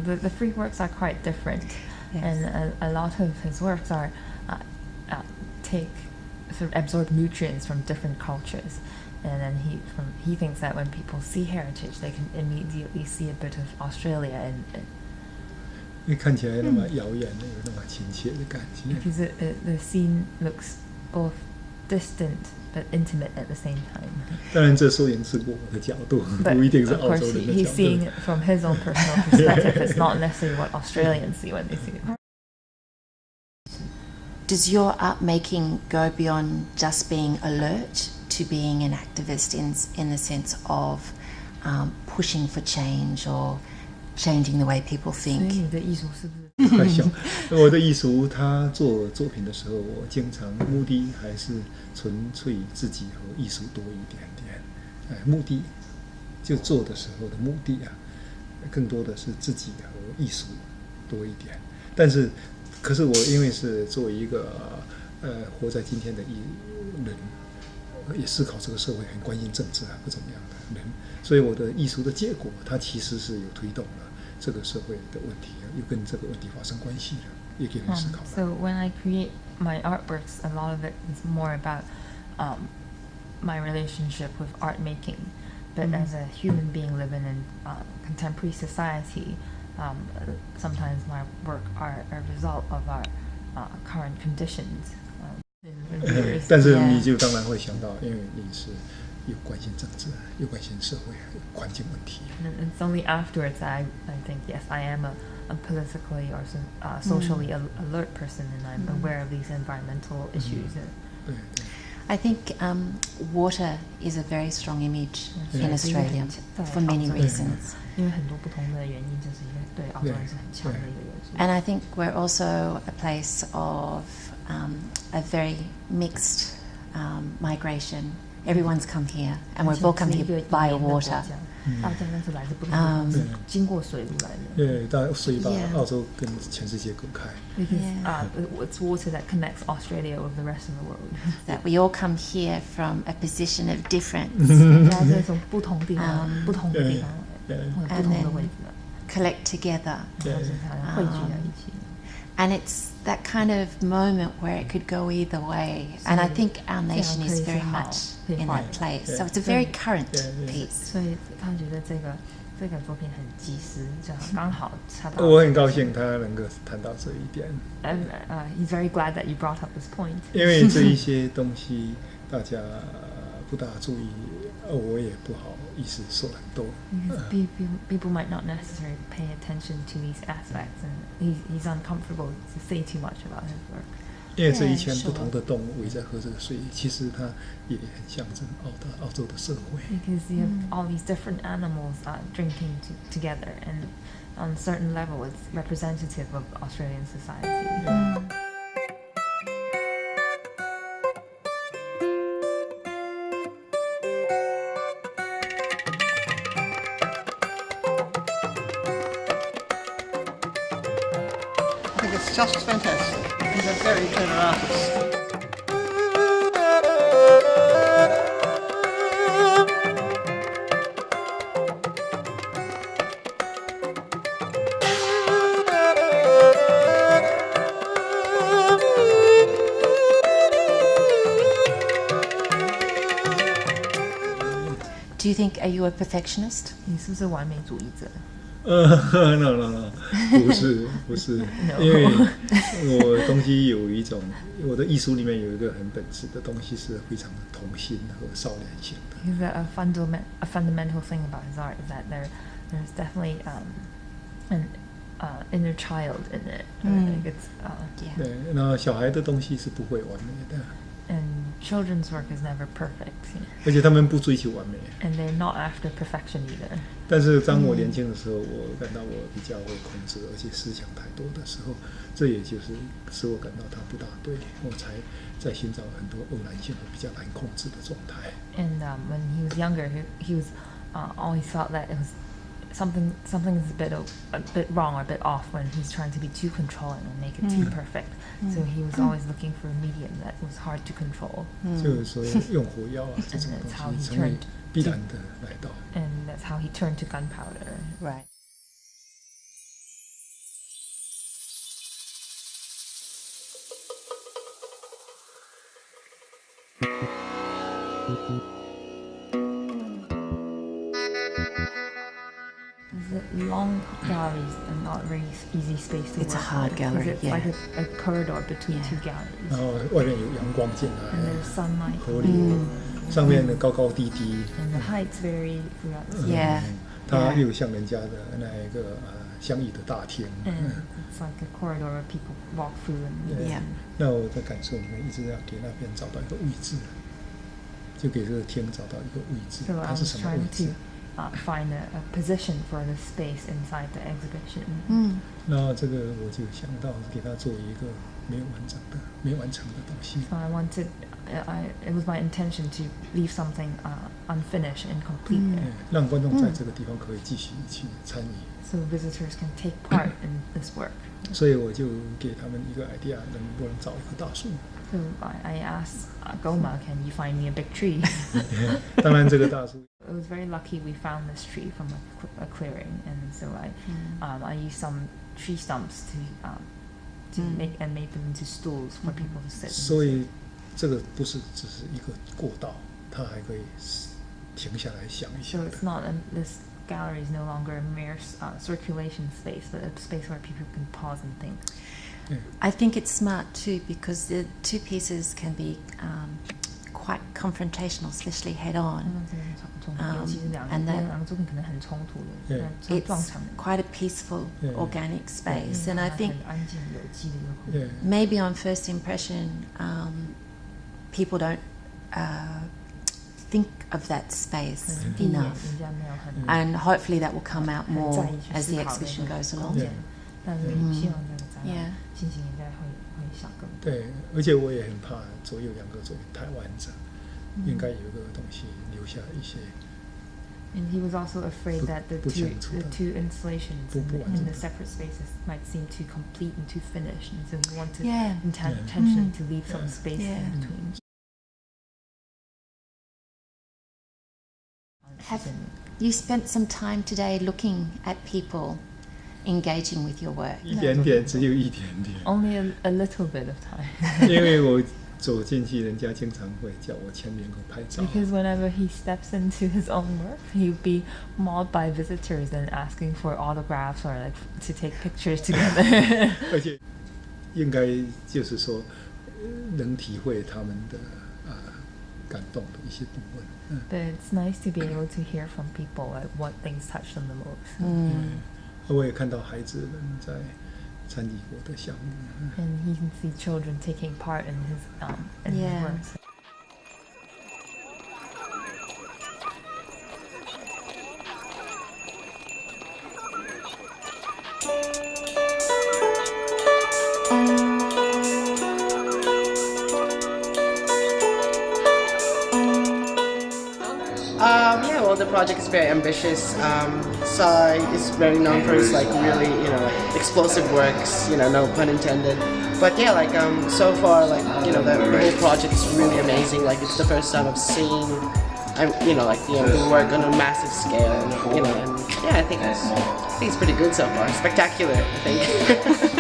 The three works are quite different, Yes. and a lot of his works are sort of absorb nutrients from different cultures, and then he thinks that when people see heritage, they can immediately see a bit of Australia in it. 因为看起来那么遥远，有那么亲切的感觉。 Because the scene looks both distant but intimate at the same time. 当然，这收影是我的角度， But 不一定是 of 澳 course, 洲人的 he's 角 seeing 度。 it from his own personal perspective. It's not necessarily what Australians see when they see it. Does your art making go beyond just being alert to being an activist in the sense of pushing for change or changing the way people 所以 think? 你的艺术是不是？快笑！我的艺术，他做作品的时候，我经常目的还是纯粹自己和艺术多一点点。目的就做的时候的目的啊，更多的是自己和艺术多一点。但是，可是我因为是作为一个活在今天的人，也思考这个社会，很关心政治啊各种各样的人，所以我的艺术的结果，它其实是有推动了这个社会的问题，又跟这个问题发生关系的，也给人思考了。So when I create my artworks, a lot of it is more about my relationship with art making. But as a human being living in contemporary society, sometimes my work are a result of our current conditions. 但是你就当然会想到，因为你是有关心政治，有关心社会环境问题。 And it's only afterwards that I think, yes, I am a politically or socially alert person, and I'm aware of these environmental issues. 对。 I think water is a very strong image in Australia for many reasons. 因为很多不同的原因，这是一个对澳洲人是很强的一个元素。 And I think we're also a place of a very mixed migration. Everyone's come here, and we've all come here via water. 大家都是来自不同的地方，经过水路来的。对，所以把澳洲跟全世界隔开。 Because it's water that connects Australia with the rest of the world. That we all come here from a position of difference. 大家从不同地方、不同的地方来，或者不同的位置来， collect together. 然后汇聚在一起。 And it's that kind of moment where it could go either way. And I think our nation is very much in that place. So it's a very current piece. 所以他觉得这个作品很及时，就刚好插到。我很高兴他能够谈到这一点。And he's very glad that you brought up this point. 因为这一些东西大家不大注意，我也不好意思说很多。 Because people might not necessarily pay attention to these aspects, and he's uncomfortable to say too much about his work. 因为这1000不同的动物围在喝这个水，其实它也很象征澳洲的社会。 Because you have all these different animals drinking together, and on a certain level, it's representative of Australian society. I think it's just fantastic. He's a very clever artist. Do you think, are you a perfectionist? 你是不是完美主义者？ no， 不是，因为我东西有一种，我的艺术里面有一个很本质的东西是非常的童心和少年性的。 Because a fundamental thing about his art is that there's definitely an inner child in it. Like it's, 对，那小孩的东西是不会完美的， and children's work is never perfect, 而且他们不追求完美。 and they're not after perfection either. 但是当我年轻的时候，我感到我比较会控制，而且思想太多的时候，这也就是使我感到它不大对，我才在寻找很多偶然性和比较难控制的状态。 And when he was younger, he was always felt that it was something is a bit wrong or a bit off when he's trying to be too controlling and make it too perfect. So he was always looking for a medium that was hard to control. 就是说用火药啊这种东西成为必然的来到。 And that's how he turned to gunpowder. Right. The long galleries are not very easy space to It's a work hard in, gallery, because it's yeah. like a corridor between two galleries. 然后外面有阳光进 And 来 there's sunlight. 合理，上面的高高低低， And the heights vary throughout the Yeah. 它又像人家的那一个相遇的大厅。 And it's like a corridor where people walk through and Yeah. 那我的感受里面一直要给那边找到一个位置，就给这个厅找到一个位置， So I 它是 was 什么位 trying 置 to？find a position for the space inside the exhibition. 那这个我就想到给它做一个没有完成的东西。 So I wanted, it was my intention to leave something unfinished and complete there. 让观众在这个地方可以继续去参与。 So visitors can take part in this work. 所以我就给他们一个 idea， 能不能找一棵大树？ So I asked Goma, can you find me a big tree? 当然，这个大树 It was very lucky we found this tree from a clearing, and so I used some tree stumps to made them into stools for people to sit. 所以这个不是只是一个过道，它还可以停下来想一下 So it's not this gallery is no longer a mere circulation space, but a space where people can pause and think. I think it's smart too because the two pieces can be quite confrontational, especially head on. And that it's quite a peaceful, organic space. And I think maybe on first impression, people don't think of that space enough. And hopefully that will come out more as the exhibition goes along. Yeah. 对，而且我也很怕左右两个作品太完整，应该有一个东西留下一些。 And he was also afraid that the two installations in the separate spaces might seem too complete and too finished, and so he wanted intentionally to leave some space in between. Have you spent some time today looking at people engaging with your work? 一点点，只有一点点。 Only a little bit of time. 因为我走进去，人家经常会叫我签名和拍照。 Because whenever he steps into his own work, he'll be mauled by visitors and asking for autographs or like to take pictures together. 而且应该就是说，能体会他们的感动的一些部分。 But it's nice to be able to hear from people like what things touched them the most. 我也看到孩子们在参与我的项目。 And he can see children taking part in his works. Yeah, well, the project is very ambitious. Cai is very known for his like really, explosive works. No pun intended. But yeah, like so far, like the whole project is really amazing. Like it's the first time I've seen, the work on a massive scale. And yeah, I think it's pretty good so far. Spectacular, I think.